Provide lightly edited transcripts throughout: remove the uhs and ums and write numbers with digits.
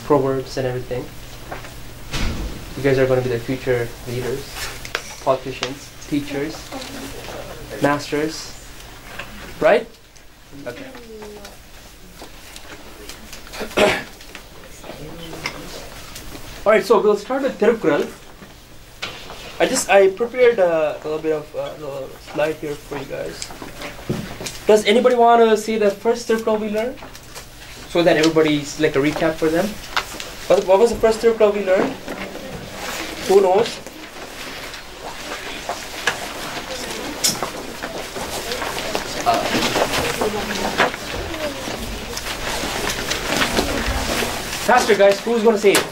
Proverbs and everything. You guys are going to be the future leaders, politicians, teachers, masters, right? Okay. All right, so we'll start with Tirukkural. I prepared a little bit of a little slide here for you guys. Does anybody want to see the first Tirukkural we learned? So that everybody's like a recap for them. What was the first Tirukkural we learned? Who knows? Faster, guys. Who's going to say it?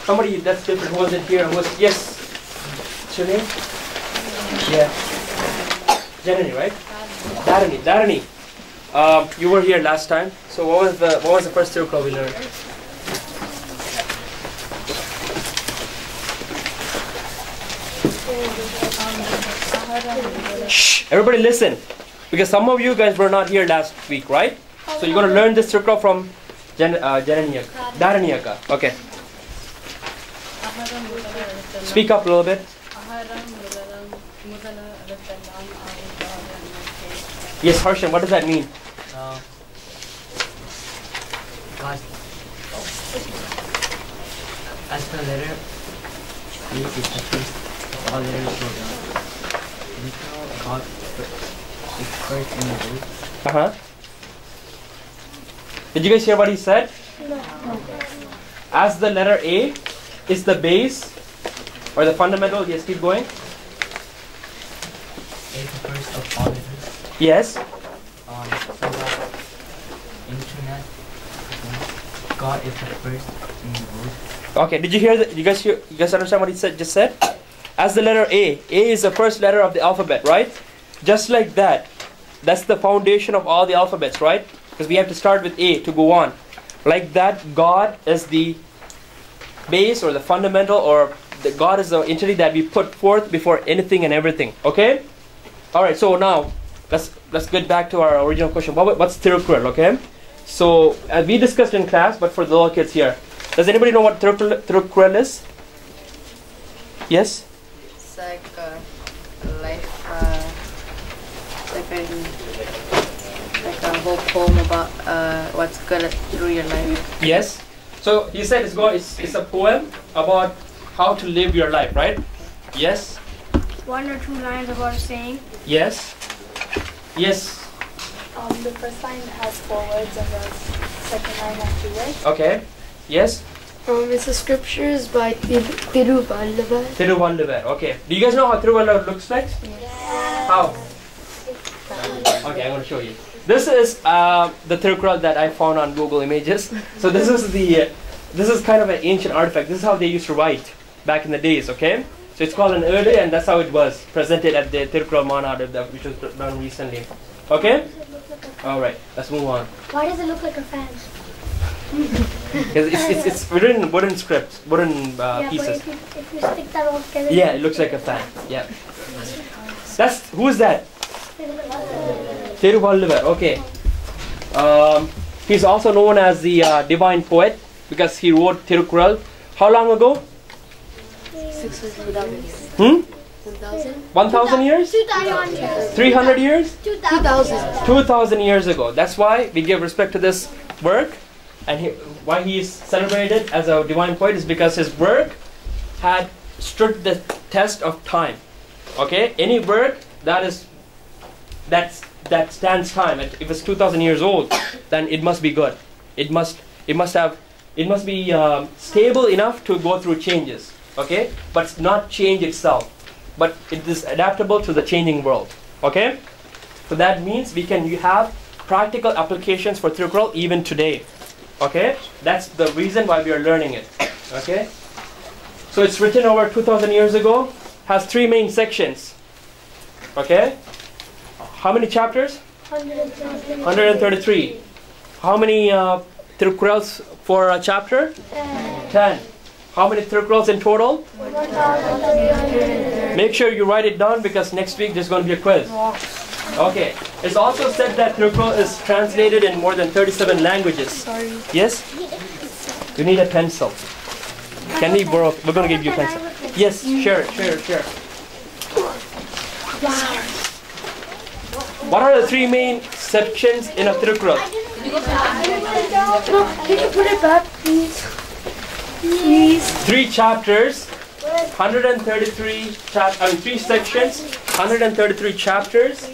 Somebody that's different. Who wasn't here? Yes. What's your name? Yeah. Janani, right? Dharani. You were here last time. So what was the first Tirukkural we learned? Shh! Everybody listen, because some of you guys were not here last week, right? So you're going to learn this Tirukkural from Dharani. Okay. Speak up a little bit. Yes, Harshan, what does that mean? As the letter A is the first of all letters go down. God is first in the book. Did you guys hear what he said? No. As the letter A is the base or the fundamental. Yes, keep going. A is the first of all letters. Yes. So that internet, God is the first in the book. Okay. Did you hear that? You guys understand what he said? Just said. As the letter A is the first letter of the alphabet, right? Just like that. That's the foundation of all the alphabets, right? Because we have to start with A to go on. Like that, God is the base or the fundamental, or God is the entity that we put forth before anything and everything. Okay? All right. So now let's get back to our original question. What's Tirukkural? Okay? So as we discussed in class, but for the little kids here, does anybody know what Tirukkural is? Yes. It's like a whole poem about what's good through your life. Yes. So he said it's a poem about how to live your life, right? Yes. One or two lines about a saying. Yes. Yes. The first line has 4 words and the second line has 2 words. Okay. Yes. It's the scriptures by Tiruvallur. Tiruvallur. Okay. Do you guys know how Tiruvallur looks like? Yeah. How? Okay, I'm going to show you. This is the Tirukkural that I found on Google Images. So this is kind of an ancient artifact. This is how they used to write back in the days. Okay. So it's called an Urdu, and that's how it was presented at the Tirukkural Manad, which was done recently. Okay. All right. Let's move on. Why does it look like a fan? It's written in wooden scripts, wooden pieces. But if you stick that all together. Yeah, it looks like a fan. Yeah. Who is that? Tiruvallur. Okay. He's also known as the divine poet because he wrote Tirukkural. How long ago? 1,000 years? 2,000 years. 300 years? 2,000. 2,000 years ago. That's why we give respect to this work, and why he is celebrated as a divine poet is because his work had stood the test of time. Okay, any work that stands time, if it's 2,000 years old, then it must be good. It must be stable enough to go through changes. Okay, but not change itself, but it is adaptable to the changing world. Okay, so that means you have practical applications for Tirukkural even today. Okay, that's the reason why we are learning it. Okay, so it's written over 2,000 years ago, has 3 main sections. Okay, how many chapters? 133. How many Tirukkurals for a chapter? 10. How many Tirukkurals in total? 1,300. Make sure you write it down because next week there's going to be a quiz. Okay. It's also said that Tirukkural is translated in more than 37 languages. Sorry. Yes? You need a pencil. Can we borrow? We're going to give you a pencil. Yes, sure. What are the three main sections in a Tirukkural? Can you put it back, please? Please. 3 chapters, 133 3 sections, 133 chapters,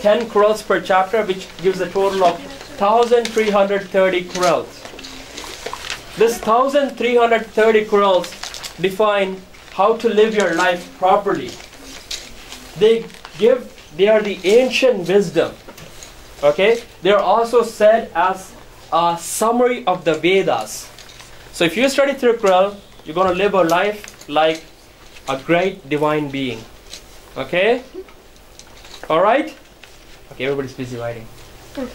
10 Qurals per chapter, which gives a total of 1,330 Qurals. This 1,330 Qurals define how to live your life properly. They are the ancient wisdom. Okay? They are also said as a summary of the Vedas. So if you study Tirukkural, you're going to live a life like a great divine being. Okay? Alright? Okay, everybody's busy writing. You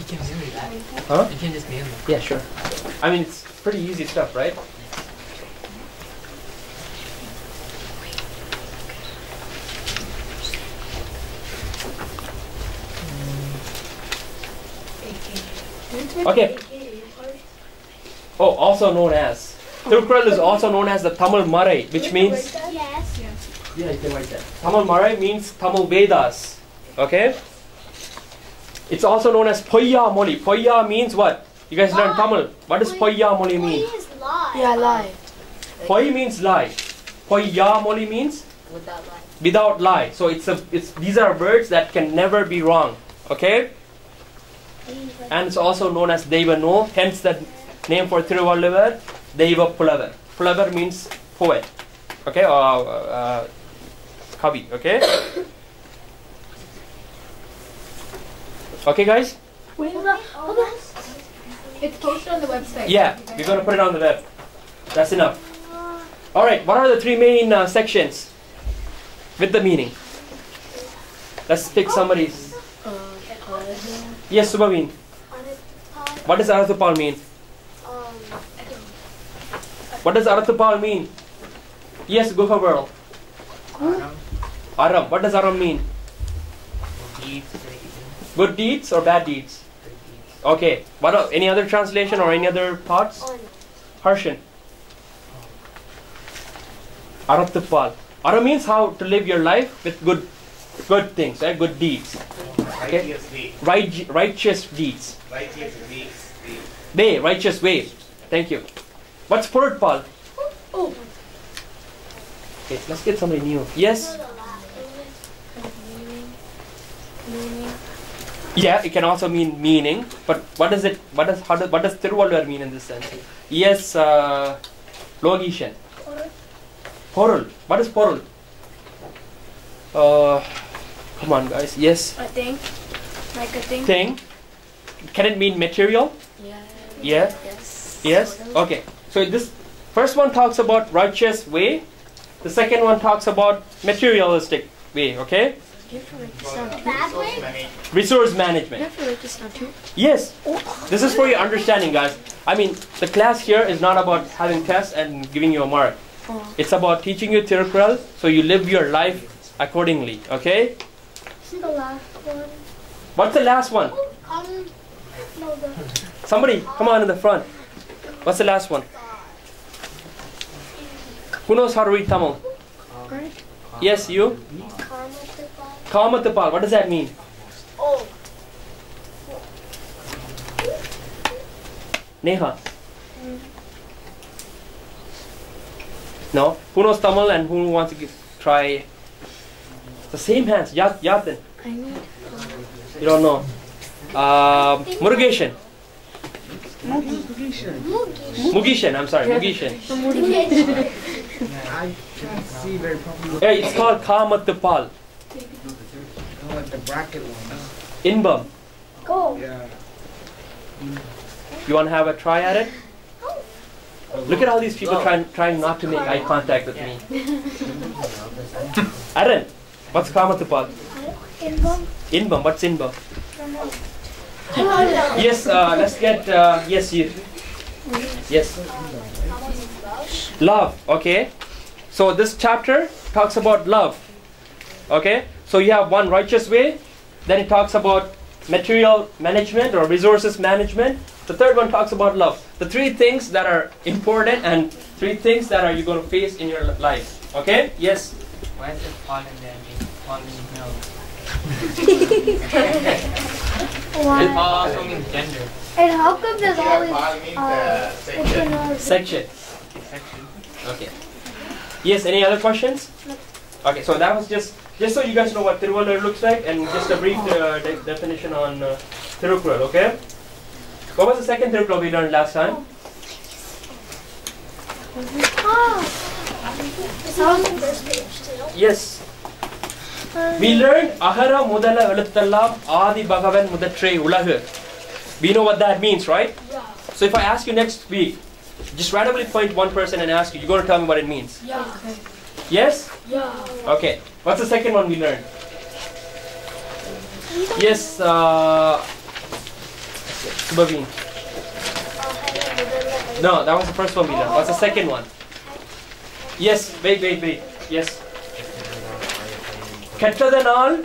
can do that. Huh? You can just name them. Yeah, sure. I mean, it's pretty easy stuff, right? Okay. Oh, also known as. Tirukkural is also known as the Tamil Marai, which means. Yes. Yeah, you can write that. Tamil Marai means Tamil Vedas. Okay? It's also known as Poyya Moli. Poyya means what? You guys learn Tamil. What does Poyya Moli mean? Is lie. Yeah, lie. Poi means lie. Poyya Moli means Without lie. without lie. So these are words that can never be wrong. Okay? And it's also known as Deva No, hence the name for Thiruvalluvar, Deva Pulavar. Pulavar means poet. Okay? Or Kavi. Okay? Okay, guys? It's posted on the website. Yeah, we're going to put it on the web. That's enough. Alright, what are the 3 main sections with the meaning? Let's pick somebody's. Yes, Subhaveen. What does Arathupal mean? What does Arathupal mean? Yes, go for Burl. Aram. What does Aram mean? Good deeds or bad deeds? Okay. What? Any other translation or any other thoughts? Harshan. Arathupal. Aram means how to live your life with good things, right? Good deeds. Okay. Righteous deeds. Righteous way. Thank you. What's Purutpal? Okay, let's get somebody new. Yes? Yeah, it can also mean meaning, but what does Thiruvalluvar mean in this sense? Yes, Logishan. Porul. What is Porul? Come on, guys. Yes. A thing. Like a thing. Thing. Can it mean material? Yeah. Yeah. Yes. Yes. Okay. So this first one talks about righteous way. The second one talks about materialistic way. Okay. You have to write this down too. That way? Resource You management. have to write this down too. Yes. This is for your understanding, guys. I mean, the class here is not about having tests and giving you a mark. It's about teaching you Tirukkural so you live your life accordingly. Okay. This is the last one. What's the last one? No, the. Somebody, come on in the front. What's the last one? Who knows how to read Tamil? Yes, you? Kamatapal. What does that mean? Oh. Neha? No? Who knows Tamil and who wants to try? The same hands. Yatin. I need. You don't know. Murugeshan. Mugishan. I'm sorry. Mugishan. I can't see very properly. Hey, it's called Kamatapal. The bracket one. Inbam. Go. Yeah. You want to have a try at it? Look at all these people trying not to make eye contact with me. Aaron, what's Kamatapal? Inbam. What's Inbam? Yes, let's get, yes, you. Yes. Love, okay. So this chapter talks about love. Okay, so you have one righteous way, then it talks about material management or resources management. The third one talks about love. The three things that are important and three things that are you going to face in your life. Okay? Yes. Why is it fallen there? Fallen hill. Why? It also means gender. And how come there's always Section. Section. Okay. Yes, any other questions? No. Okay, so that was just so you guys know what Thiruvalur looks like and just a brief definition on Thirukkural, okay? What was the second Thirukkural we learned last time? It's on the first page too. Yes. We learned Ahara Mudala Velutthallam Adi Bhagavan Mudatrei Ulagu. We know what that means, right? Yeah. So if I ask you next week, just randomly point one person and ask you, you're going to tell me what it means. Yeah. Yes? Yeah. Okay. What's the second one we learned? Yes, Subhaveen. No, that was the first one we learned. What's the second one? Yes, wait. Yes. Kettadanal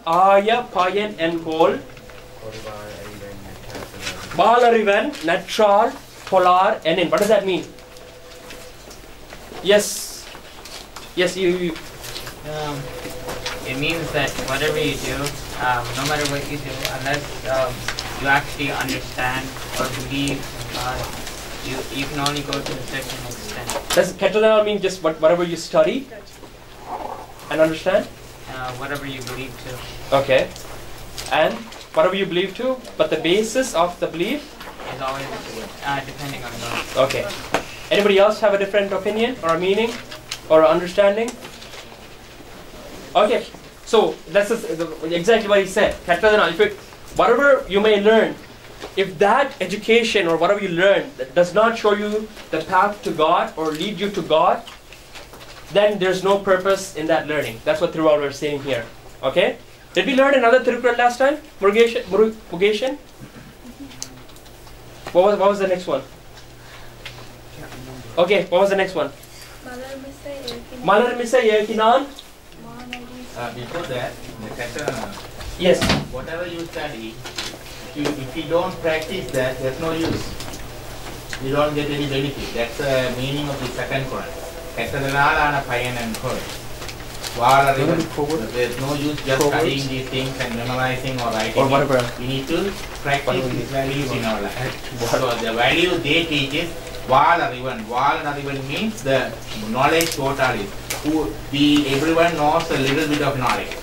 Aya Payan and Gol Balarivan Natral Polar Enin. What does that mean? Yes, you. It means that whatever you do, no matter what you do, unless you actually understand or believe, you can only go to a certain extent. Does Kettadanal mean just whatever you study and understand? Whatever you believe to. Okay. And whatever you believe to, but the basis of the belief Is always depending on God. Okay. Anybody else have a different opinion or a meaning or a understanding? Okay. So that's exactly what he said. Whatever you may learn, if that education or whatever you learn that does not show you the path to God or lead you to God, then there's no purpose in that learning. That's what Thiruvalur is saying here. Okay? Did we learn another Thirukkural last time? Murugeshan? What was the next one? Okay, what was the next one? Malar Misa Yekinan? Before that, Yes. whatever you study, if you don't practice that, there's no use. You don't get any benefit. That's the meaning of the second Quran. Kettadanal Payan and Gol. There's no use just studying these things and memorizing or writing. Or whatever. We need to practice these values in our life. So the value they teach is Valarivan. Valarivan means the knowledge total is. Everyone knows a little bit of knowledge.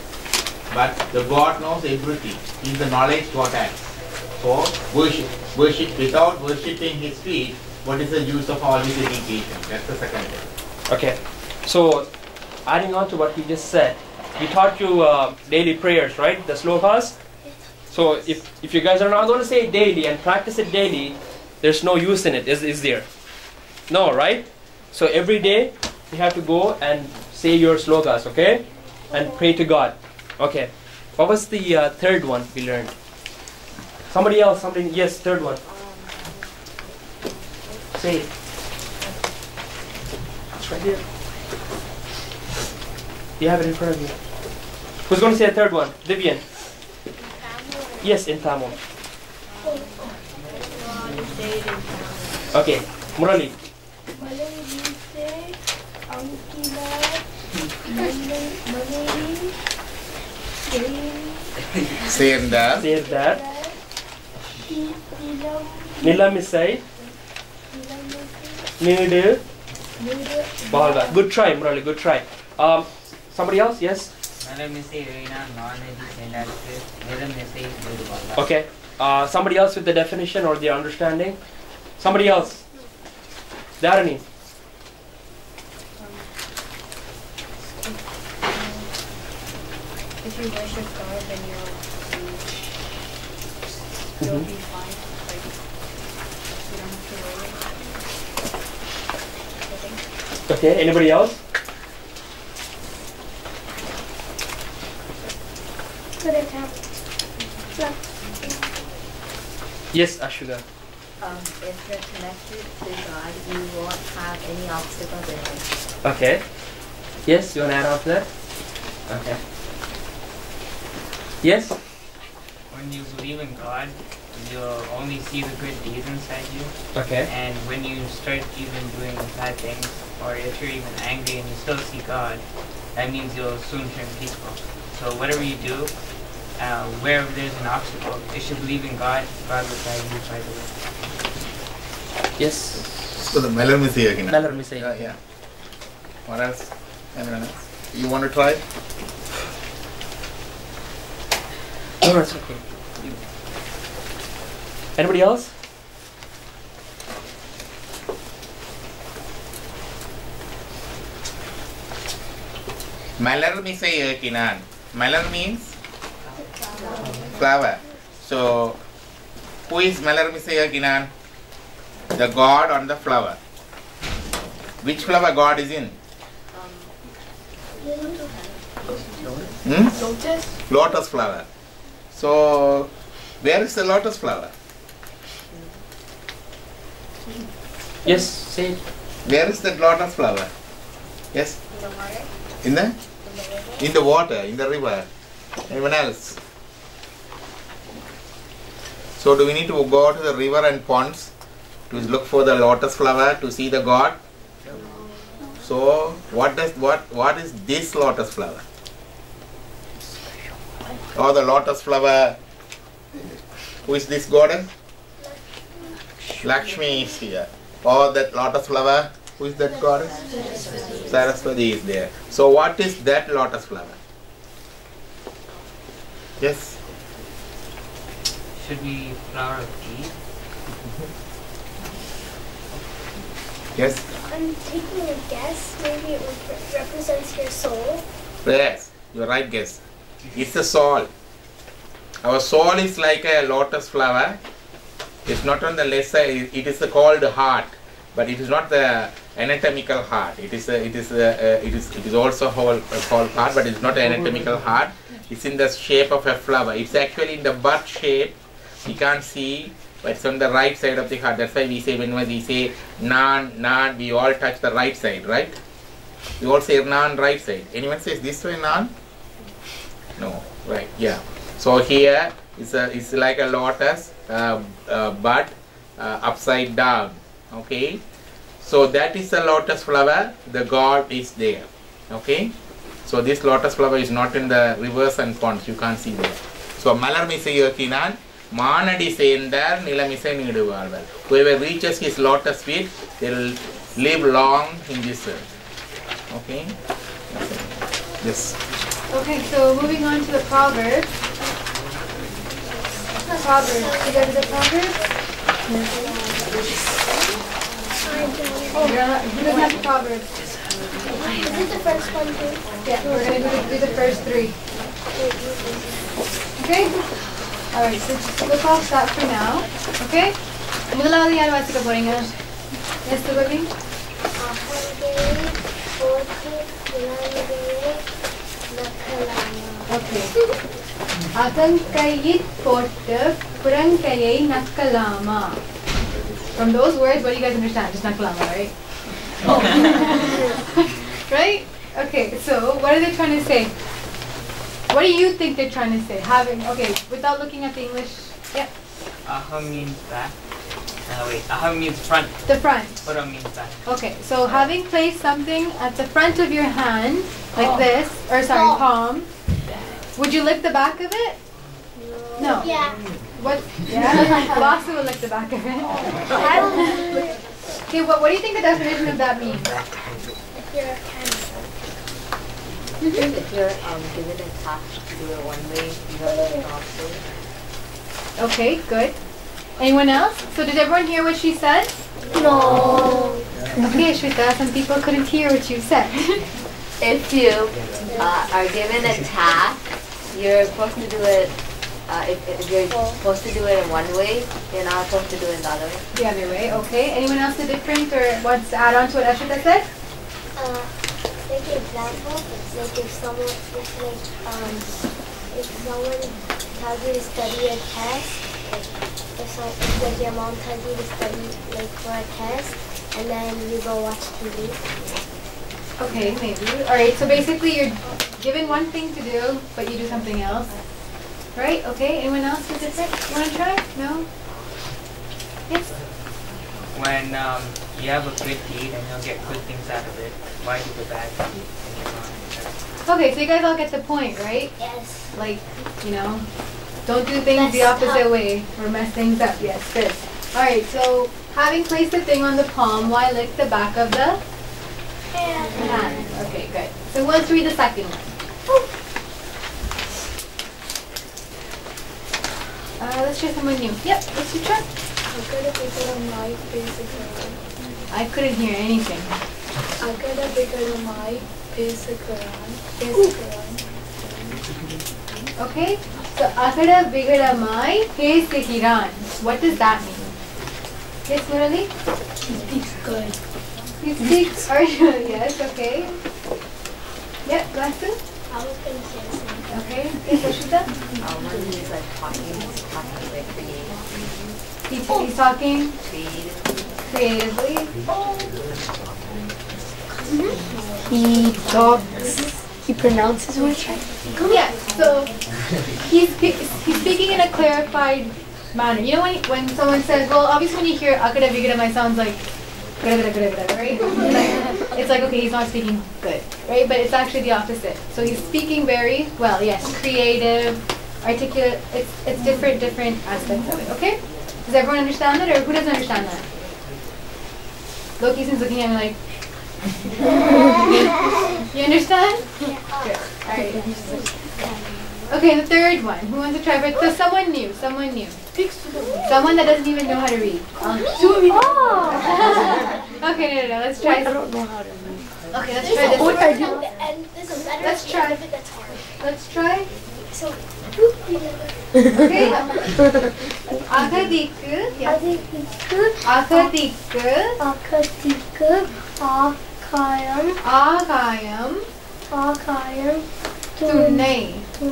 But the God knows everything. He's the knowledge total. So worship. Without worshipping his feet, what is the use of all his education? That's the second thing. Okay. So, adding on to what he just said, we taught you daily prayers, right? The slokas. So, if you guys are not going to say it daily and practice it daily, there's no use in it, is there? No, right? So, every day you have to go and say your slokas, okay? And pray to God. Okay. What was the third one we learned? Somebody else, yes, third one. Say it. It's right here. You have it in front of you. Who's going to say a third one? Vivian. Yes, in Tamil. Okay, Murali. Serdar. Serdar. Nilamisai. Needu. Balga. Good try, Murali, good try. Somebody else? Yes? Okay. Somebody else with the definition or the understanding? Somebody else? Dharani. If you worship God, then you'll be fine. Like, you don't have to worry. Okay, anybody else? Yes, Ashuga. If you're connected to God, you won't have any obstacles in life. Okay. Yes, you want to add on to that? Okay. Yes? When you believe in God, you'll only see the good deeds inside you. Okay. And when you start even doing bad things, or if you're even angry and you still see God, that means you'll soon turn peaceful. So whatever you do, wherever there's an obstacle, if you believe in God, God will guide you by the way. Yes. So the melon is here again. Now let me say. Yeah. What else? Anyone else? You want to try? No, it's okay. Anybody else? Malar misay kinan. Malar means flower. So who is Malar misay kinan? The god on the flower. Which flower God is in? Lotus. Lotus flower. So where is the lotus flower? Yes, say it. Where is the lotus flower? Yes? In the? In the water, in the river. Anyone else? So do we need to go to the river and ponds to look for the lotus flower to see the god? So what is this lotus flower? Or the lotus flower? Who is this goddess? Lakshmi is here. Or that lotus flower? Who is that goddess? Saraswati is there. So what is that lotus flower? Yes? Should be flower of tea. Yes? I'm taking a guess. Maybe it represents your soul. Yes, you're right guess. It's the soul. Our soul is like a lotus flower. It's not on the left side. It is called heart, but it is not the anatomical heart. It is also called heart, but it's not an anatomical heart. It's in the shape of a flower. It's actually in the bud shape. You can't see, but it's on the right side of the heart. That's why we say whenever we say nan, we all touch the right side, right? We all say nan right side. Anyone says this way nan? No, right? Yeah. So here it's like a lotus bud upside down. Okay. So that is the lotus flower. The god is there. Okay. So this lotus flower is not in the rivers and ponds. You can't see there. So malar misai yakinan manadi sendar nilamisai niduvalval. Whoever reaches his lotus feet, they will live long in this earth. Okay. Yes. Okay, so moving on to the Proverbs. Proverbs. You guys the Proverbs? Oh, who doesn't have the Proverbs? Is it the first one too? Yeah, we're going to do the first three. Okay? Alright, so just look off that for now. Okay? முதலாவது யார் வாசிக்க போறீங்க? Yes, Subhabi? Okay. அகங்கையிற் போட்டு புறங்கையை நக்கலாமா. From those words, what do you guys understand? Just nakalama, right? Right? Okay, so what are they trying to say? What do you think they're trying to say? Okay, without looking at the English. Yeah. Aham means back. Wait, aham means front. The front. Puram means back. Okay, so having placed something at the front of your hand, like this, or sorry, palm, would you lick the back of it? No. Yeah. What? Yeah. Lassa will lick the back of it. I will lick. Okay, what do you think the definition of that means? If you're a cancer. If you're given a task to do it one way, you don't do it also. Okay, good. Anyone else? So did everyone hear what she said? No. Okay, Shweta, some people couldn't hear what you said. If you are given a task, you're supposed to do it. If you're supposed to do it in one way, you're not supposed to do it the other way. The other way, okay. Anyone else a different or wants to add on to what Ashwita said? Like example, like if someone tells you to study a test, like your mom tells you to study like for a test, and then you go watch TV. Okay, maybe. Alright, so basically you're given one thing to do, but you do something else. Right? Okay. Anyone else with this? You want to try? No? Yes? When you have a good deed and you'll get good things out of it, why do the bad things? Okay, so you guys all get the point, right? Yes. Like, you know, don't do things the opposite way or mess things up. Yes, good. Alright, so having placed the thing on the palm, why lick the back of the hand? Okay, good. So let's read the second one. Let's try someone new. Yep, let's try. I couldn't hear anything. Okay, so Akada Bigada Mai Pesihiran. What does that mean? Yes, Murali? He speaks good. He speaks Arjun, yes, okay. Yep, Vasu? I was going to say something. Okay, yes, Ashita? When he's like talking like creative. He's talking Creatively. creatively. He talks, he pronounces words right. Yeah, so he's speaking in a clarified manner. You know when someone says, well, obviously when you hear Akada Vigada, it sounds like right? It's like, okay, he's not speaking good, right? But it's actually the opposite. So he's speaking very well, yes, creative, articulate. It's different aspects of it, okay? Does everyone understand that, or who doesn't understand that? Loki seems looking at me like, you understand? Good. All right. Okay, the third one. Who wants to try? But so someone new. Someone that doesn't even know how to read. Okay, no. Let's try. I don't know how to read. Okay, let's try this one. Let's try. Let's try. So, Okay. Akadiku. Yes. Akadiku. Akayam. Tunay.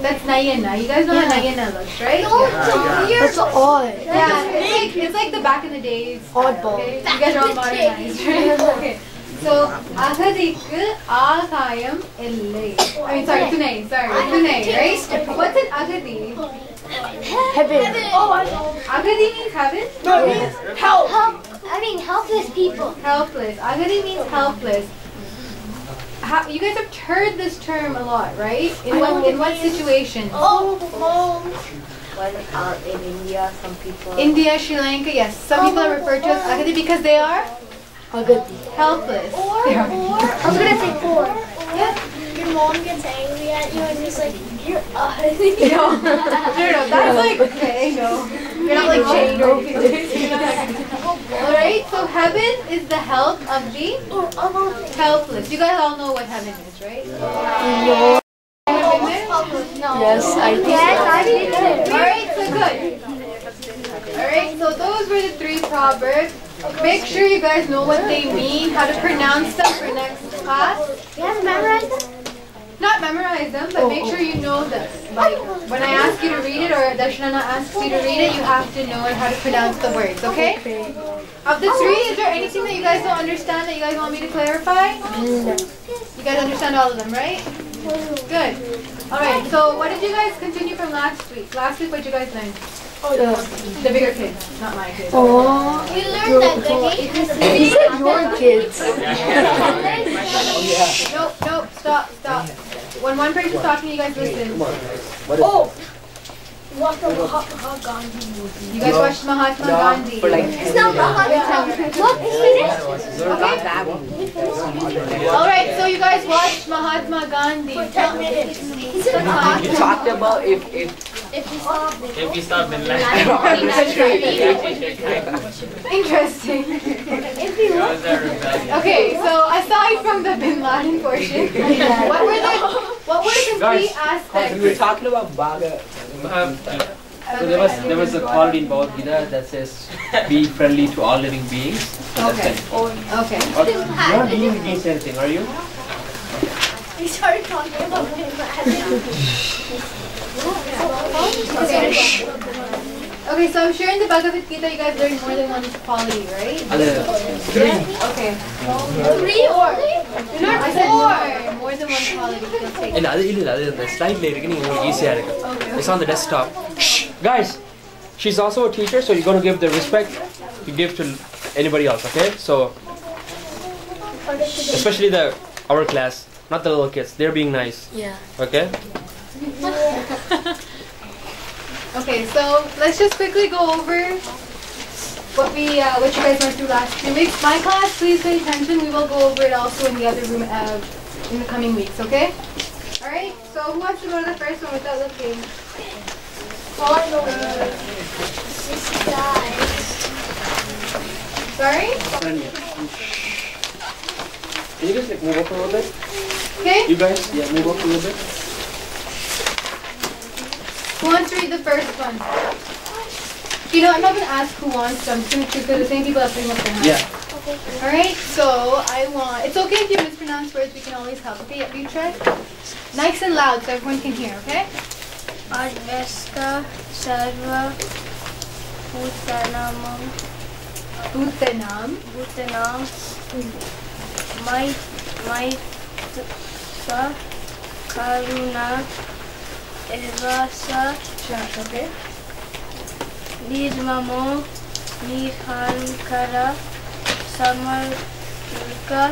That's Nayana. You guys know how Nayana looks, right? That's odd. Yeah, it's like the back in the days. Oddball. Okay? You guys are all modernized, right? Okay. So, Akadiku Akayam Illay. I mean, sorry, Tunay. Tunay, right? What's an Akadi? Heaven. Akadi means heaven? No, it means help. I mean, helpless people. Helpless. Agadi means helpless. You guys have heard this term a lot, right? In what situation? When in India, some people. India, Sri Lanka, yes. Some people are referred to as Agadi because they are helpless. I was going to say poor. Yeah. Your mom gets angry at you and just like, you're ugly. No, that's like, okay, no. You're not like chained or anything. Alright, so heaven is the help of the helpless. You guys all know what heaven is, right? No. Yes, I did. Alright, so good. Alright, so those were the 3 proverbs. Make sure you guys know what they mean, how to pronounce them for next class. You have to memorize them? Not memorize them, but make sure you know them. Like, when I ask you to read it, or Darshanana asks you to read it, you have to know how to pronounce the words, okay? Of the 3, is there anything that you guys don't understand that you guys want me to clarify? You guys understand all of them, right? Good. Alright, so what did you guys continue from last week? Last week, what did you guys learn? The bigger kids, not my kids. Oh, you learned that the gate has a big your kids. Nope, stop. When one person's talking, you guys listen. Watch the Mahatma Gandhi movie. You guys watched Mahatma Gandhi. It's not Mahatma. Look, it's finished. Alright, so you guys watched Mahatma Gandhi. For 10 minutes. You talked about if If you stop in line. Interesting. Okay, so aside from the Bin Laden portion, what were the 3 aspects? we were talking about Bhaga. So there was a quality in Bhagavad Gita that says, be friendly to all living beings. So Okay. Okay. You're not being against anything, are you? We started talking about Okay, so I'm sure in the Bhagavad Gita you guys learned more than one quality, right? 3. Okay. 3 or I said more than one quality. You'll take இல்ல அது இல்ல அது அந்த ஸ்லைட்ல இருக்கு நீங்க உங்களுக்கு ஈஸியா இருக்கு. It's on the desktop. Shh. Guys, she's also a teacher, so you're going to give the respect you give to anybody else, okay? So especially our class, not the little kids. They're being nice. Yeah. Okay? Okay, so let's just quickly go over what you guys went through last 2 weeks. My class, please pay attention. We will go over it also in the other room in the coming weeks, okay? All right. So who wants to go to the first one without looking? Sorry? Can you guys like move up a little bit? Okay. You guys, yeah, move up a little bit. Who wants to read the first one? You know, I'm not going to ask who wants to. I'm just going to choose the same people that bring up their hand. Yeah. Alright, so it's okay if you mispronounce words, we can always help. Okay, you try? Nice and loud so everyone can hear, okay? Advesta Sarva Bhutanam Maitsa Karuna Evasa. Okay. Nirmamo Nihankara Samarika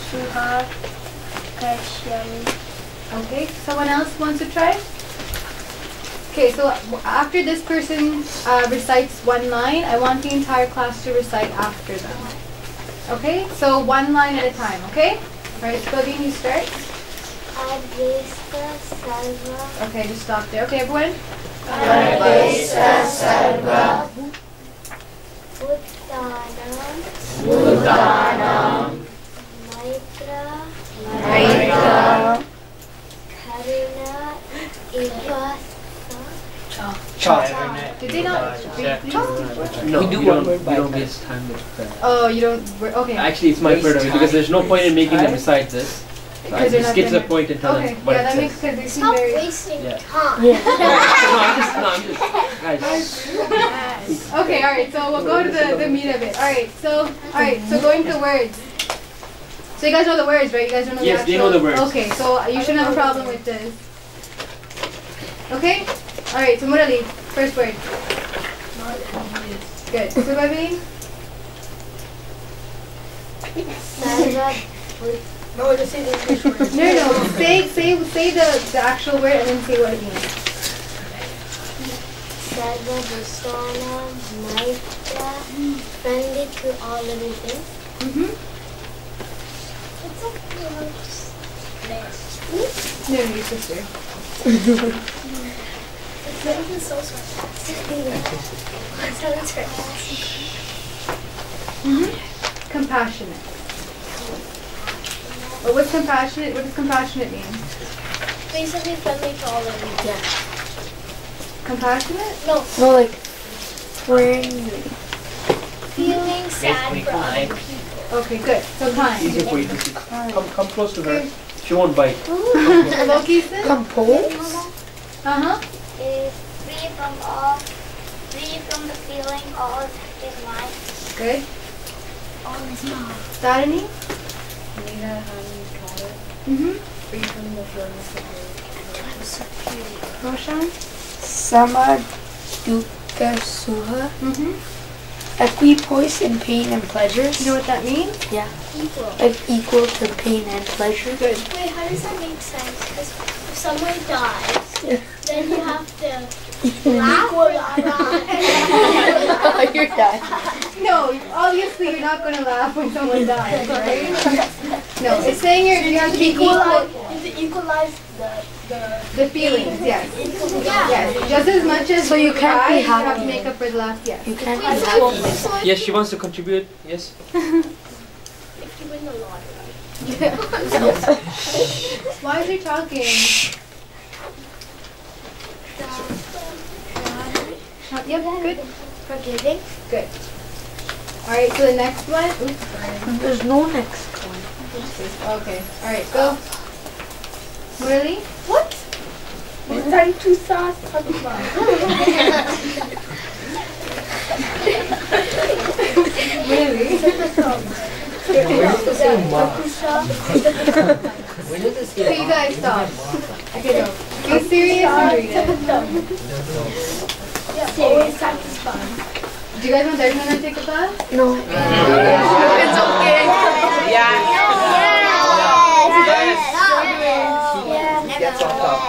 Suha Kashyami. Okay, someone else wants to try? Okay, so after this person recites one line, I want the entire class to recite after them. Okay, so one line at a time, okay? Alright, Claudine, you start. Advesta Sarva. Okay, just stop there. Okay, everyone? Advesta Sarva Bhutanam Maitra Karuna Ivasa. Did they not? No, We do one word by don't time. waste time with that. Oh, you don't. Okay. Actually, it's my fault because there's no point in making them recite this. So I Because they're just not get to the gonna- point and tell Okay, them what yeah, it that says. makes sense. They seem Stop very. wasting Yeah. time. No, I'm just, guys. Okay, alright, so we'll go to the meat of it. Alright, so going to words. So you guys know the words, right? You guys don't know Yes, the actual... they know the words. Okay, so you shouldn't have a problem with this. Okay? Alright, so Murali, first word. Good. So Baby? Sarva No, say the actual word and then say what it means. Sarva Bhutanam Maitra, friendly to all living things. Mm-hmm. It's okay, I'll just No, your sister. That is so sarcastic. That sounds sarcastic. Mm-hmm. Compassionate. Well, what's compassionate? What does compassionate mean? Basically friendly to all living things. Yeah. Compassionate? No, like friendly. feeling sad Basically for other kind. people. Okay, good. So kind. Easier for you to see. Come close to her. She won't bite. Lokisan? Compose. Uh-huh. Is free from the feeling all is mine. Good. All is mine. Darani? Mm-hmm. Free from the feelings of Roshan? Sama Dukkha Suha. Mm-hmm. Equipoise in pain and pleasures. You know what that means? Yeah. Equal. Like equal to pain and pleasure. Good. Wait, how does that make sense? Because if someone dies, then you have to laugh or You're done. No, obviously you're not going to laugh when someone dies, right? No, it's saying you have to be equal. equalize The feelings, yes. Yeah. Yes, just as much as So you can't cry, be you have happy. to make up for the last, yes. You can't be Wait, so happy. if Yes, she wants to contribute. Yes. you win the lottery. Why is he talking? Yep, good. Forgiving. Good. Alright, so the next one. Oops, sorry. There's no next one. Okay, alright, go. Really? What? What time to start? Really? Okay, you guys stop. Okay, go. Be serious and read it. Serious time is fun. Do you guys want everyone to take a class? No. It's okay. Gets on top.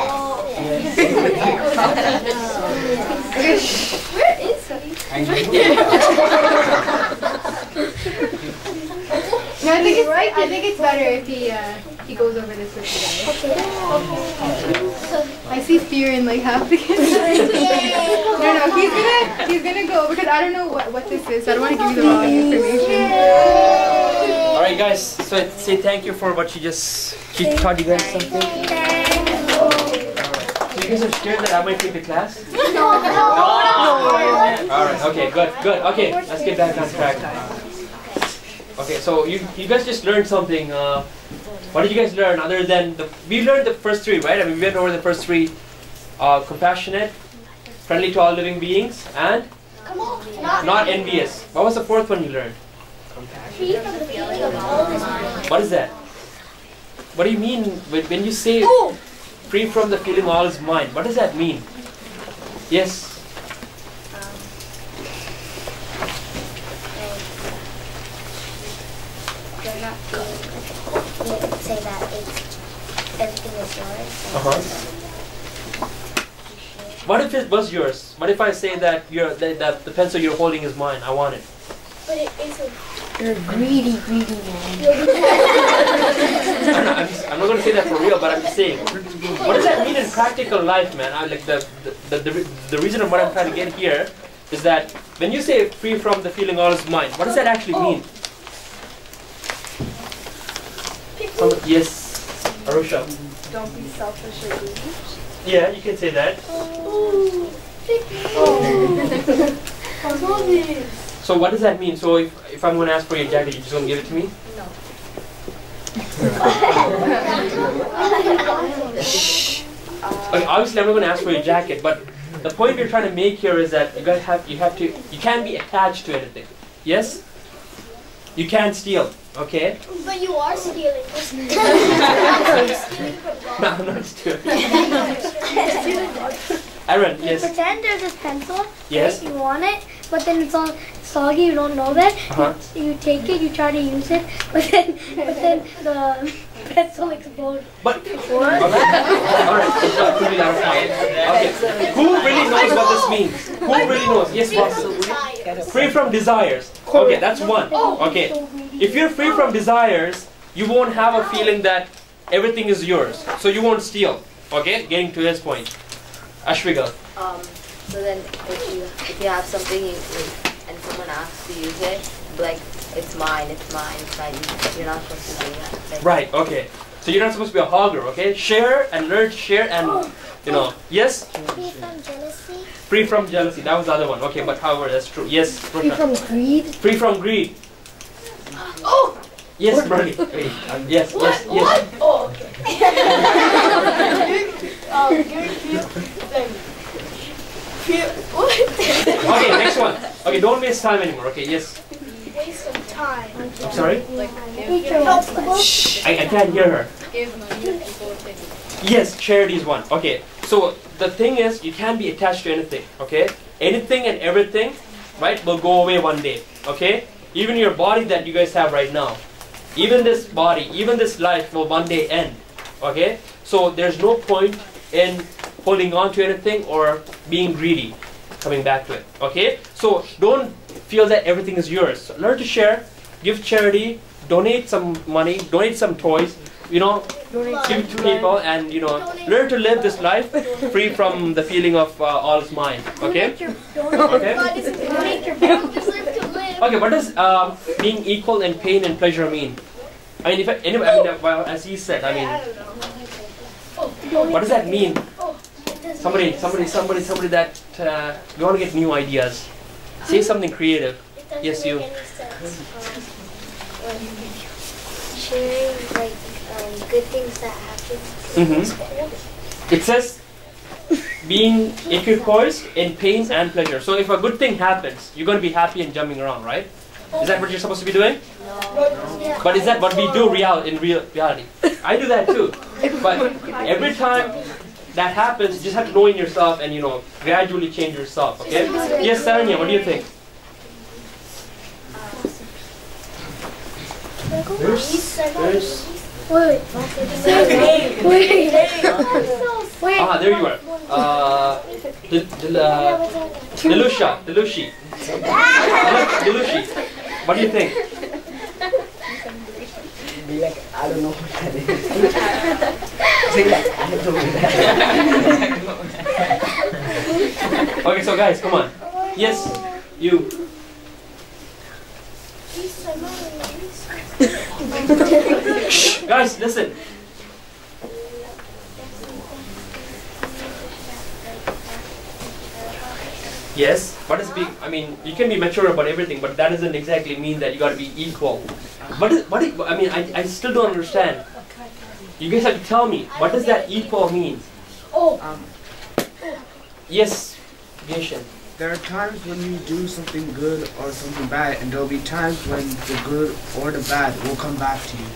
Okay, shh. Where is he? No, I think it's better if he goes over this with you guys. I see fear in like half the kids. No, he's gonna go because I don't know what this is, so I don't want to give you the wrong information. All right, guys. So say thank you for what she taught you guys something. So you guys are scared that I might take the class? No. All right. Okay. Good. Okay. Let's get back on track. Okay. So you guys just learned something. What did you guys learn other than we learned the first three, right? I mean, we went over the first three: compassionate, friendly to all living beings, and not envious. What was the fourth one you learned? Free from the feeling of all is mine. What is that? What do you mean when you say free from the feeling all is mine? What does that mean? Yes. You're not feeling. You say that everything is yours. What if it was yours? What if I say that that the pencil you're holding is mine? I want it. But it isn't. You're greedy man. I'm not going to say that for real, but I'm just saying. What does that mean in practical life, man? Like the reason of what I'm trying to get here is that when you say free from the feeling all is mine, what does that actually mean? Yes, Arusha. Don't be selfish or greedy. Yeah, you can say that. So what does that mean? So if I'm going to ask for your jacket, you're just going to give it to me? No. Okay, obviously I'm not going to ask for your jacket, but the point we're trying to make here is that you can't be attached to anything. Yes? You can't steal, okay? But you are stealing. No, I'm not stealing. Aaron, yes. Pretend there's a pencil. Yes. Right? You want it, but then it's all soggy. You don't know that. Uh-huh. You take it. You try to use it, but then the pencil explodes. But what? Alright, okay. Who really knows what this means? Who really knows? Yes, boss. Free from desires. Okay, that's one. Okay. If you're free from desires, you won't have a feeling that everything is yours. So you won't steal. Okay? Getting to his point. Ashwiga. So then if you have something and someone asks to use it, like it's mine, you're not supposed to do that. Like, Right, okay. So you're not supposed to be a hogger, okay? Share and learn to share and, yes? Free from jealousy. Free from jealousy. That was the other one. Okay, but however, that's true. Yes, Free from greed. Free from greed. Oh! Yes, Bernie. Yes. Oh, okay. Okay, next one. Okay, don't waste time anymore. Okay, yes. Waste of time. I'm sorry? Shh. I can't hear her. Yes, charity is one. Okay, so the thing is, you can't be attached to anything. Okay, anything and everything, right, will go away one day. Okay, even your body that you guys have right now, even this body, even this life will one day end. Okay, so there's no point in holding on to anything or being greedy, coming back to it. Okay, so don't feel that everything is yours. So learn to share, give charity, donate some money, donate some toys, give it to people, and learn to live this life free from the feeling of all is mine. Okay? Okay. Okay, what does being equal in pain and pleasure mean? I mean, well, as he said, what does that mean? Somebody that we want to get new ideas. Say something creative. Yes, you. Sharing good things that happen. It says being equipoised in pain and pleasure. So if a good thing happens, you're going to be happy and jumping around, right? Is that what you're supposed to be doing? But is that what we do in reality? I do that too. But every time that happens, you just have to know in yourself and gradually change yourself. Okay? Yes, Saranya, what do you think? Wait. Ah, there you are. Delushi. What do you think? Be like, I don't know what that is. Say like, I don't know what that is. Okay, so guys, come on. Yes, you. Guys, listen. Yes, what is big? I mean, you can be mature about everything, but that doesn't exactly mean that you got to be equal. I still don't understand. You guys have to tell me, what does that equal mean? Yes, Geshen. There are times when you do something good or something bad, and there will be times when the good or the bad will come back to you.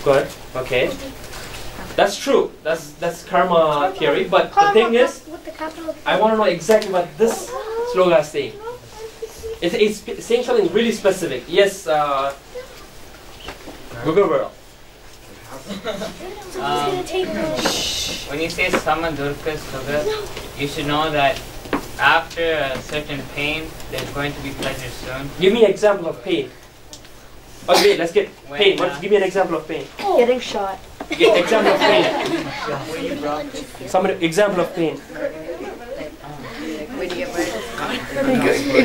Good. Okay. That's true. That's karma theory. But the thing is, I want to know exactly what this slogan is saying. It's saying something really specific. Yes, Google World. When you say Samadurka Sugha, you should know that after a certain pain, there's going to be pleasure soon. Give me an example of pain. Okay, wait, let's get pain. Give me an example of pain. Getting shot. Get example of pain. Some example of pain. When you get murdered.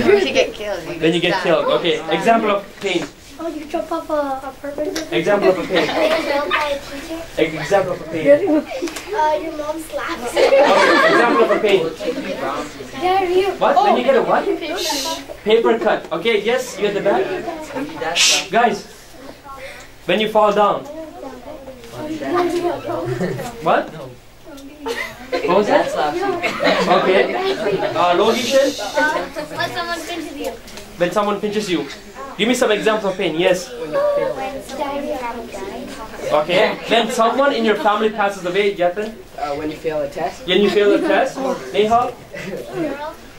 When you get killed. When you get killed. Okay, example of pain. Oh, you jump off a purpose? Example of a pain. Example of a pain. Your mom slaps. Okay, example of a pain. What? When you get a what? Paper cut. Okay, yes, you at the back. Guys, when you fall down. What? What was that? Okay. Logishan? When someone pinches you. When someone pinches you. Give me some examples of pain. Yes. Okay. When someone in your family passes away, Jathan? When you fail a test. When you fail a test? Nehal?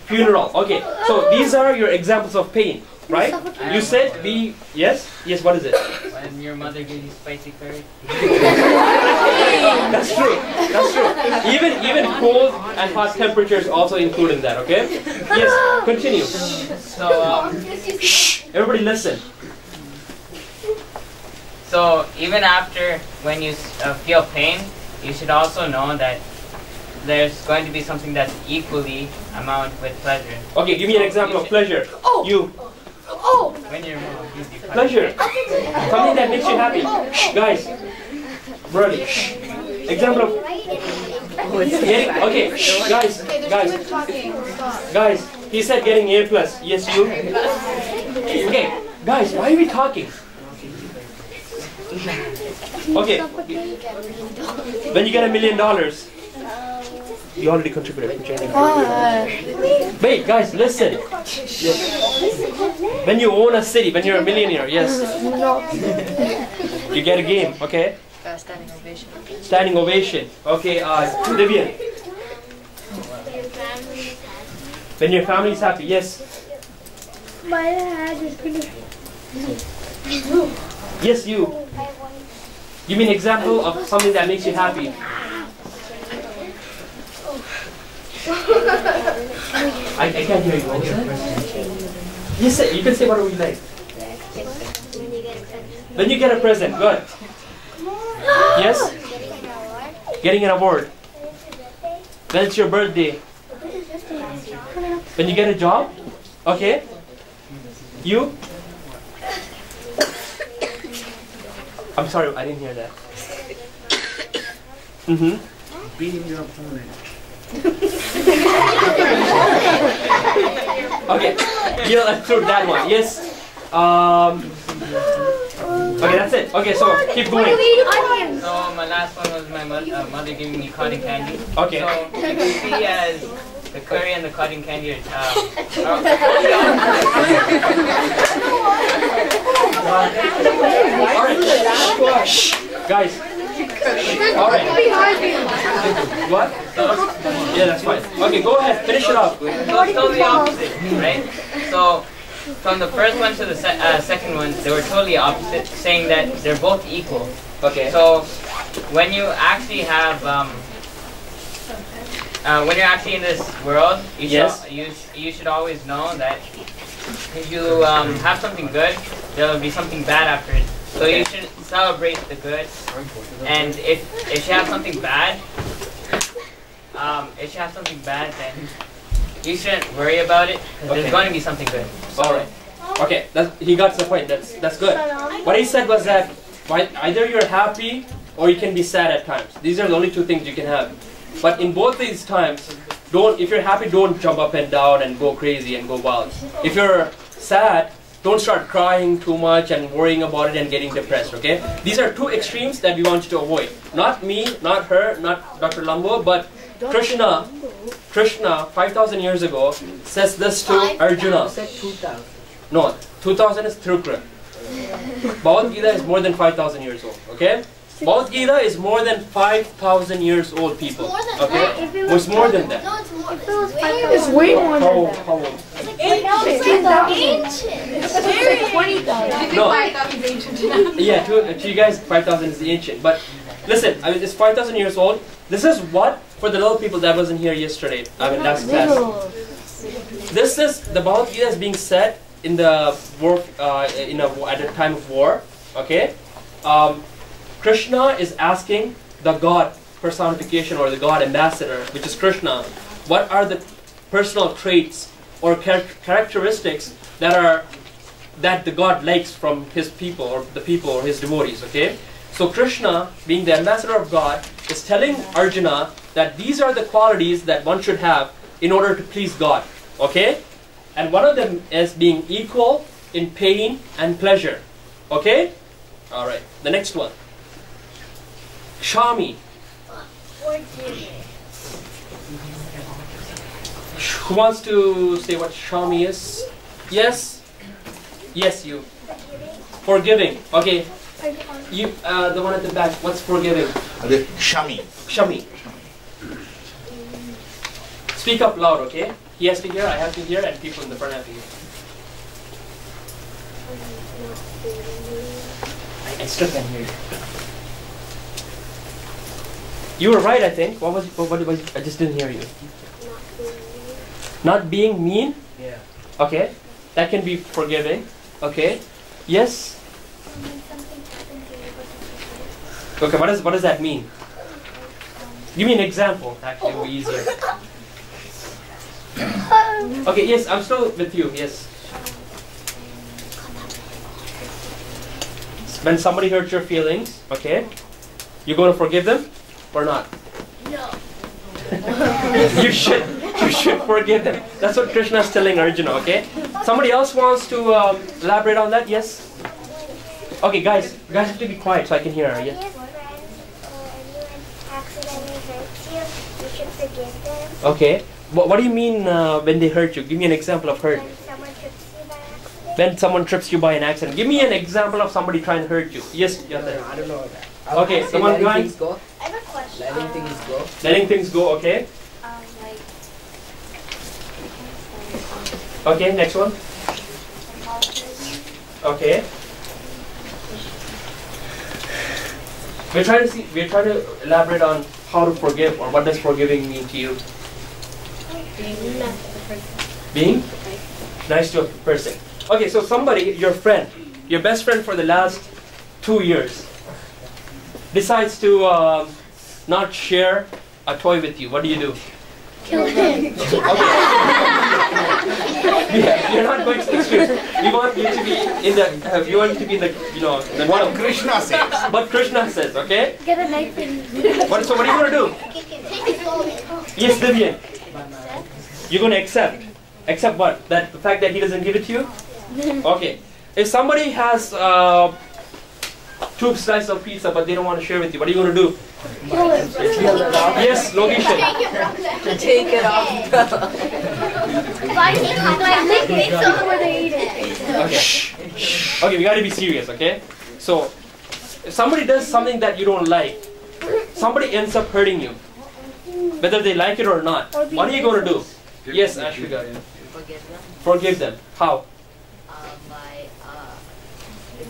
Funeral. Okay. So these are your examples of pain, right? You said we... Yes? Yes, what is it? When your mother gives you spicy curry. That's true. That's true. Even cold and hot temperatures also include in that, okay? Yes, continue. So, everybody listen. So, even after when you feel pain, you should also know that there's going to be something that's equally amount with pleasure. Okay, give me an example of pleasure. You. When your mom gives you Pleasure. Something that makes you happy. Guys. Brody. Example of... Okay, guys. He said getting A+. Yes, you? Okay, guys, why are we talking? Okay. When you get $1 million, you already contributed. Wait, guys, listen. Yes. When you own a city, when you're a millionaire, yes. You get a game, okay? Standing ovation. Standing ovation. Okay, Vivian. When your family is happy, yes. My dad is gonna... Yes, you. Give me an example of something that makes you happy. I can't hear you. What was that? You can say whatever you like. When you get a present, good. Yes? Getting an award. When it's your birthday. When you get a job? Okay. You? I'm sorry, I didn't hear that. Beating your opponent. Okay, you'll through that one. Yes. Okay, that's it. Okay, so keep going. So my last one was my mother giving me cotton candy. Okay. So you can see as the curry and the cotton candy are Alright. Shh. Guys. Alright. What? Yeah, that's fine. Okay, go ahead. Finish it off. So it's totally opposite, right? So from the first one to the second one, they were totally opposite, saying that they're both equal. Okay. So when you actually have when you're actually in this world, you should always know that if you have something good, there will be something bad after it. So you should celebrate the good, and if you have something bad, then you shouldn't worry about it, because there's going to be something good. All right. Okay, he got the point. That's good. What he said was that either you're happy or you can be sad at times. These are the only two things you can have. But in both these times, if you're happy, don't jump up and down and go crazy and go wild. If you're sad, don't start crying too much and worrying about it and getting depressed, okay? These are two extremes that we want you to avoid. Not me, not her, not Dr. Lambo, but Krishna, 5,000 years ago, says this to Arjuna. You said 2,000. No, 2,000 is Tirukkural. Bhagavad Gita is more than 5,000 years old, okay? Bhagavad Gita is more than 5,000 years old, people. Okay? It's more than that. No, it's more. It's way more How than old? that. How old? It's ancient. It's like 20,000. No. 5,000 is ancient enough. Yeah, to you guys, 5,000 is the ancient. But listen, I mean, it's 5,000 years old. This is what, for the little people that wasn't here yesterday, I mean, last class. This is, the Bhagavad Gita is being said in the war, at a time of war, okay? Krishna is asking the God personification or the God ambassador, which is Krishna, what are the personal traits or characteristics that the God likes from his people or the people or his devotees, okay? So Krishna, being the ambassador of God, is telling Arjuna that these are the qualities that one should have in order to please God, okay? And one of them is being equal in pain and pleasure, okay? All right, the next one. Shami. Who wants to say what Shami is? Yes? Yes, you. Forgiving. Okay. You, the one at the back, what's forgiving? Shami. Shami. Speak up loud, okay? He has to hear, I have to hear, and people in the front have to hear. I still can't hear you. You were right, I think. What was it? I just didn't hear you. Not being mean? Yeah. Okay. That can be forgiving. Okay. Yes? Okay, what does that mean? Give me an example. Actually, it will be easier. Okay, yes, I'm still with you. Yes. When somebody hurts your feelings, okay, you're going to forgive them or not? No. You should forgive them. That's what Krishna is telling Arjuna, okay? Somebody else wants to elaborate on that? Yes? Okay, guys, you guys have to be quiet so I can hear her. Yes? Okay. What do you mean when they hurt you? Give me an example of hurt. When someone trips you by an accident. Give me an example of somebody trying to hurt you. Yes, I don't know that. Okay, someone letting things go. I have a question. Letting things go. Letting things go, okay. Okay, next one. Okay. We're trying to elaborate on how to forgive, or what does forgiving mean to you? Being nice to a person. Okay, so somebody, your friend, your best friend for the last 2 years, decides to not share a toy with you. What do you do? Kill him. Yeah, you're not going to the extremes. We want you to be in the. You want to be in the. You know. The What Krishna says. What Krishna says. Okay. Get a knife and. So what are you going to do? Yes, Vivian. You're going to accept. Accept what? That the fact that he doesn't give it to you. Okay. If somebody has 2 slices of pizza but they don't want to share with you, what are you going to do? Kill him. Yes, Logishan. Take it off. Why do you lick it before they eat it? Okay. Okay, we gotta be serious, okay? So, if somebody does something that you don't like, somebody ends up hurting you, whether they like it or not, what are you going to do? Yes, Ashwika. Forgive them. Forgive them. How? By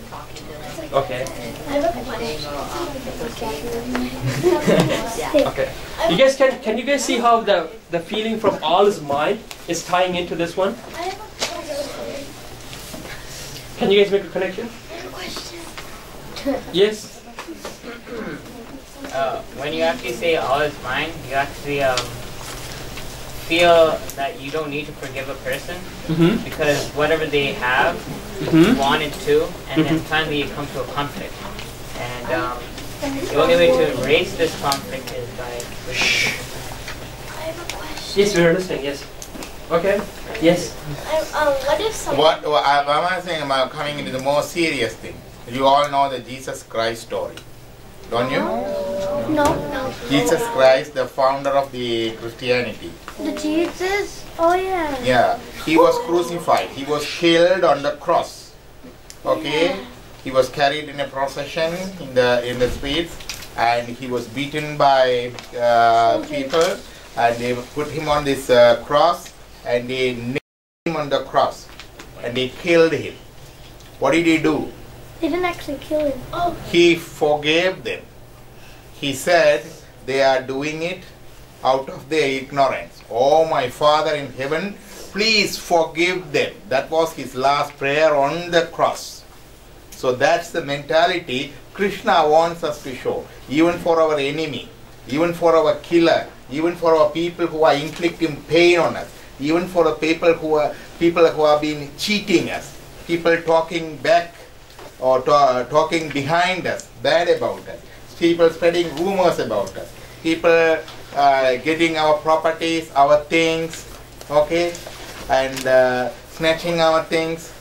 talking to them. Okay. I have a question. Okay. You guys can you guys see how the feeling from all his mind is tying into this one? Can you guys make a connection? Yes. When you actually say all is mine, you actually feel that you don't need to forgive a person because whatever they have, you wanted to, and then finally you come to a conflict. And the only way to erase this conflict is by forgiving the person. Yes, we're listening. Yes. Okay. Yes. What if someone... What I'm saying about coming into the more serious thing. You all know the Jesus Christ story, don't you? No. Jesus Christ, the founder of the Christianity. The Jesus? Oh yeah. Yeah, he was crucified. He was killed on the cross. Okay, he was carried in a procession in the streets, and he was beaten by people, and they put him on this cross, and they nailed him on the cross, and they killed him. What did he do? They didn't actually kill him. Oh. He forgave them. He said they are doing it out of their ignorance. Oh, my Father in heaven, please forgive them. That was his last prayer on the cross. So that's the mentality Krishna wants us to show. Even for our enemy, even for our killer, even for our people who are inflicting pain on us, even for the people who have been cheating us, people talking back or talking behind us, bad about us, people spreading rumors about us, people getting our properties, our things, okay, and snatching our things,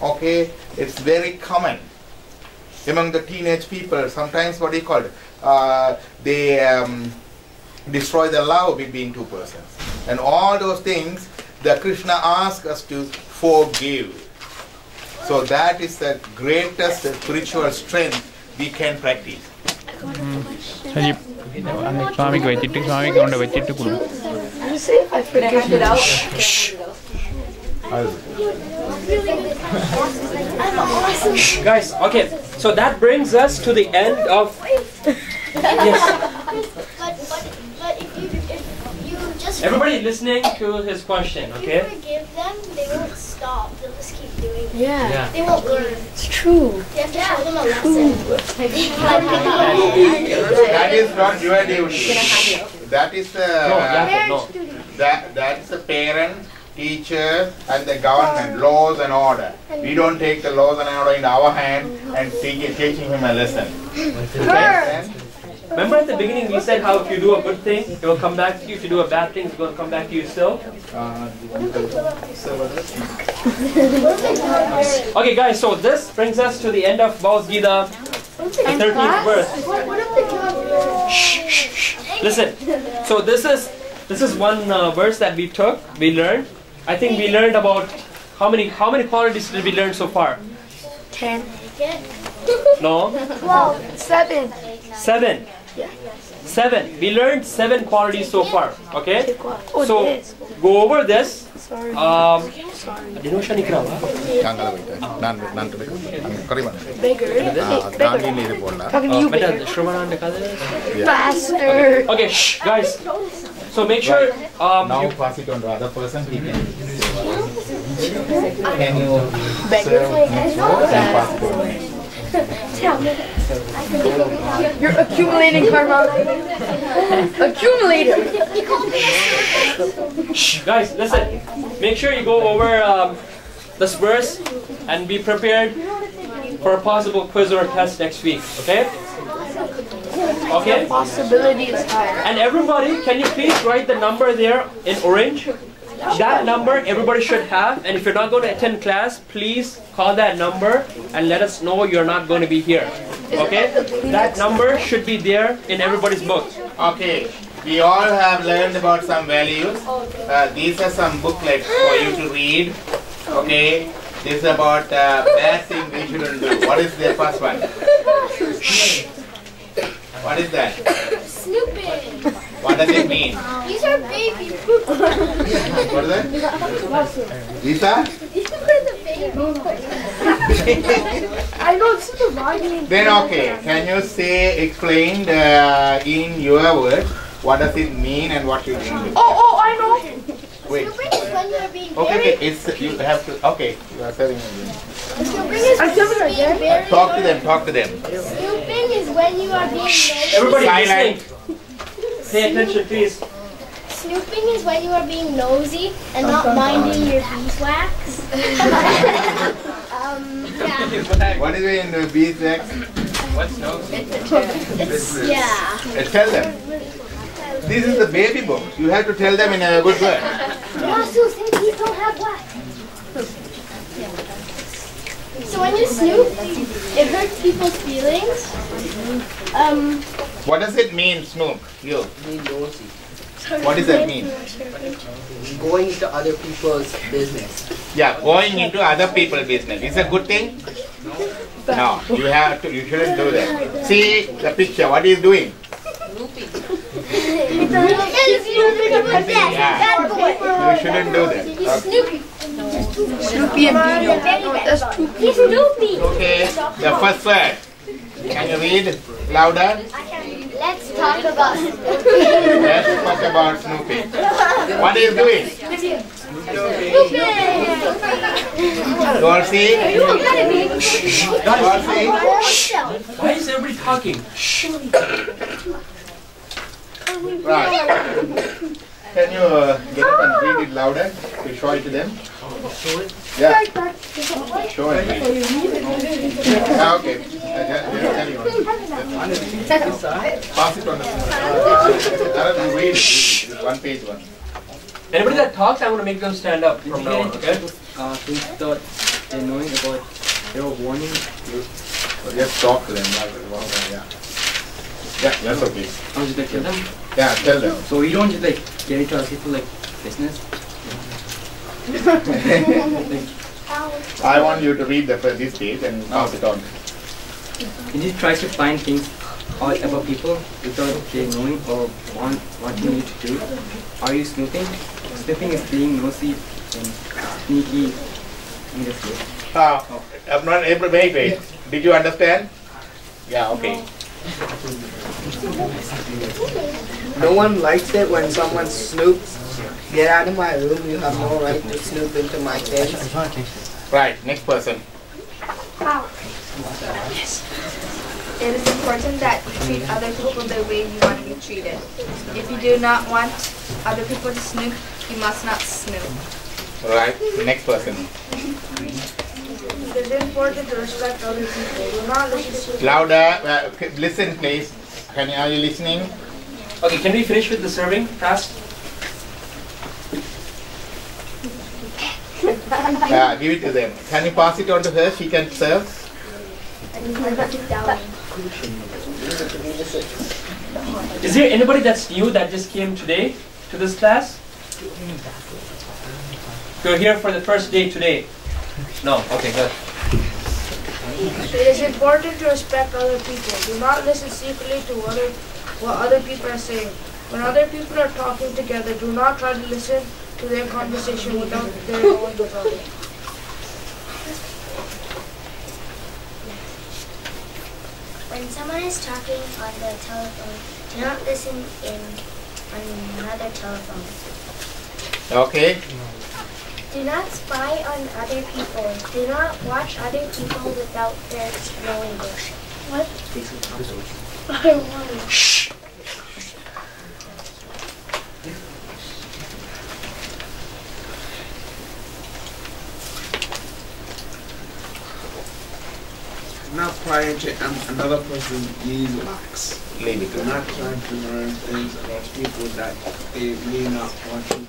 okay. It's very common among the teenage people. Sometimes what do you call it? They destroy the love between two persons, and all those things the Krishna asks us to forgive. So that is the greatest spiritual strength we can practice. സ്വാമിക്ക് വെച്ചിട്ട് സ്വാമിക്ക് കൊണ്ട് വെച്ചിട്ട് കൊടുക്കും. I figured it out. Guys, okay. So that brings us to the end of. Yes. But if you just... Everybody listening to his question, okay? If you forgive them, they won't stop. They'll just keep doing it. Yeah. They won't learn. It's true. You have to show them a lesson. That is not your duty. That is that's the parent, teacher, and the government, laws and order. We don't take the laws and order in our hand and teaching him a lesson. Remember at the beginning we said how if you do a good thing, it will come back to you. If you do a bad thing, it's going to come back to you still. Okay, guys. So this brings us to the end of Bhagavad Gita, the 13th verse. Listen. So this is one verse that we took. We learned. I think we learned about how many qualities did we learn so far? 10. No. 7. 7. Yeah. 7. We learned 7 qualities so far. Okay. So go over this. Sorry. Bastard. Okay, guys. So make sure. Now pass it on to other person. He can. Can you serve and pass it on? You're accumulating karma. Accumulator. Guys, listen. Make sure you go over this verse and be prepared for a possible quiz or test next week. Okay? Okay? Possibility is higher. And everybody, can you please write the number there in orange? That number everybody should have, and if you're not going to attend class, please call that number and let us know you're not going to be here. Okay? That number should be there in everybody's book. Okay, we all have learned about some values. These are some booklets for you to read. Okay, This is about bad thing we shouldn't do. What is the first one? What is that? Snooping. What does it mean? These are baby poop. What is that? Lisa? These are the baby. I know this is the wrong name. Then okay, can you explain in your words, what does it mean and what you mean? Oh, I know. Wait. Snooping is when you're being Okay, very. it's you have to. Okay, you are telling me. Snooping is when you're being very. Talk to them. Talk to them. Snooping is when you are being nosy. Everybody Silent. listening. Pay attention, please. Snooping is when you are being nosy and not minding your beeswax. Yeah. What is it in the beeswax? What's nose? Yeah. Tell them. This is the baby book. You have to tell them in a good word. Also, since bees don't have wax. So when you snoop, it hurts people's feelings. What does it mean, snoop? You. Being nosy. What does that mean? Going into other people's business. Yeah, going into other people's business. Is a good thing? No, you have to. You shouldn't do that. See the picture. What is doing? Bad boy. You shouldn't do that. Okay. Snoopy. Snoopy and Pinocchio. He's Snoopy. Okay. The first word. Can you read louder? Let's talk about Snoopy. Let's talk about Snoopy. What is doing? Dorothy? Dorothy? Why is everybody talking? Right. Can you get up and read it louder to show it to them? Yeah. Show it. Okay. Tell you. Pass it on the read it. One page one. Anybody that talks, I'm going to make them stand up from now on, okay? Think that they're knowing about their warning. Just talk to them. Yeah. Yeah, that's okay. I was just like, tell them. Yeah, tell them. So you don't just like get into other people like business. I want you to read this page and pass it on. You just try to find things all about people without they knowing or want what you need to do. Are you snooping? Snooping is being nosy and sneaky in this way. I'm not able. Wait. Did you understand? Yeah. Okay. No one likes it when someone snoops. Get out of my room. You have no right to snoop into my things. Right. Next person. It is important that you treat other people the way you want to be treated. If you do not want other people to snoop, you must not snoop. Right. Next person. It is important to respect other people. Do not listen to Louder. Listen, please. Are you listening? Okay, can we finish with the serving fast? Give it to them. Can you pass it on to her? She can serve. Is there anybody that's new that just came today to this class? You're here for the first day today? No? Okay, good. It is important to respect other people. Do not listen secretly to what other people are saying. When other people are talking together, do not try to listen to their conversation without their knowing about it. When someone is talking on the telephone, do not listen on another telephone. Okay. Do not spy on other people. Do not watch other people without their knowing it. What? Shh. Not prying to another person's beeswax. Leave it. You're not trying to learn things about people that they may not want you to know.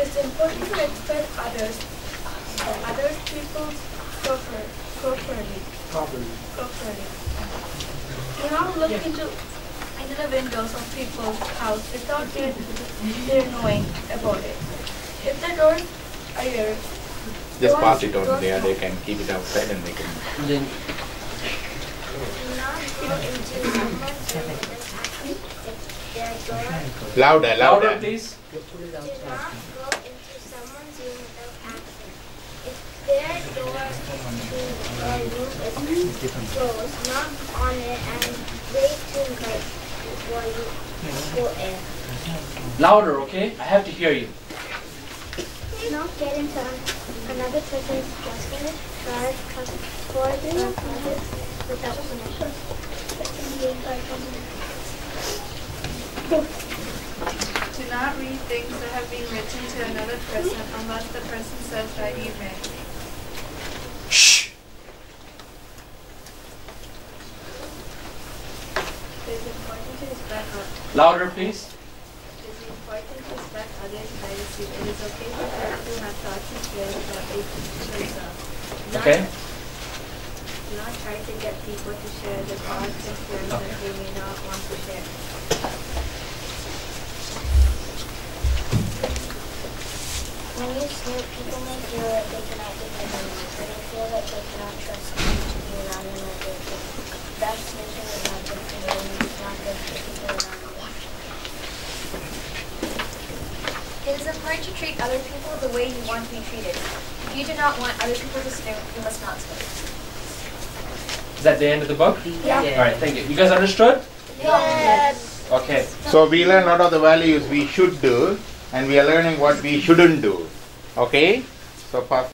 It's important to respect others people properly. Do not look into into the windows of people's house without their knowing about it. If the doors are yours, Just pass it on there. They can keep it outside and they can. Do not go into someone's room if their door. Louder, louder. Please. Do not go into someone's room without asking. If their door to a room is closed, knock on it and wait 2 minutes before you go in. Louder, okay? I have to hear you. Do not get into another person's dresser, car, cupboard, or closet without permission. do not read things that have been written to another person unless the person says that you may. It is important to respect others. Louder, please. It is important to respect others' privacy. It is okay for people to have thoughts and feelings about themselves. Okay. Do not try to get people to share the thoughts and feelings that they may not want to share. When you snoop, people may feel that they cannot depend on you, or they feel that they cannot trust you to be around them or their thing. That snooping is not good for you, and it's not good for people around you. It is important to treat other people the way you want to be treated. If you do not want other people to snoop, you must not snoop. Is that the end of the book? Yeah. All right, thank you. You guys understood? Yes. Okay. So we learn a lot of the values we should do, and we are learning what we shouldn't do. Okay? So pass.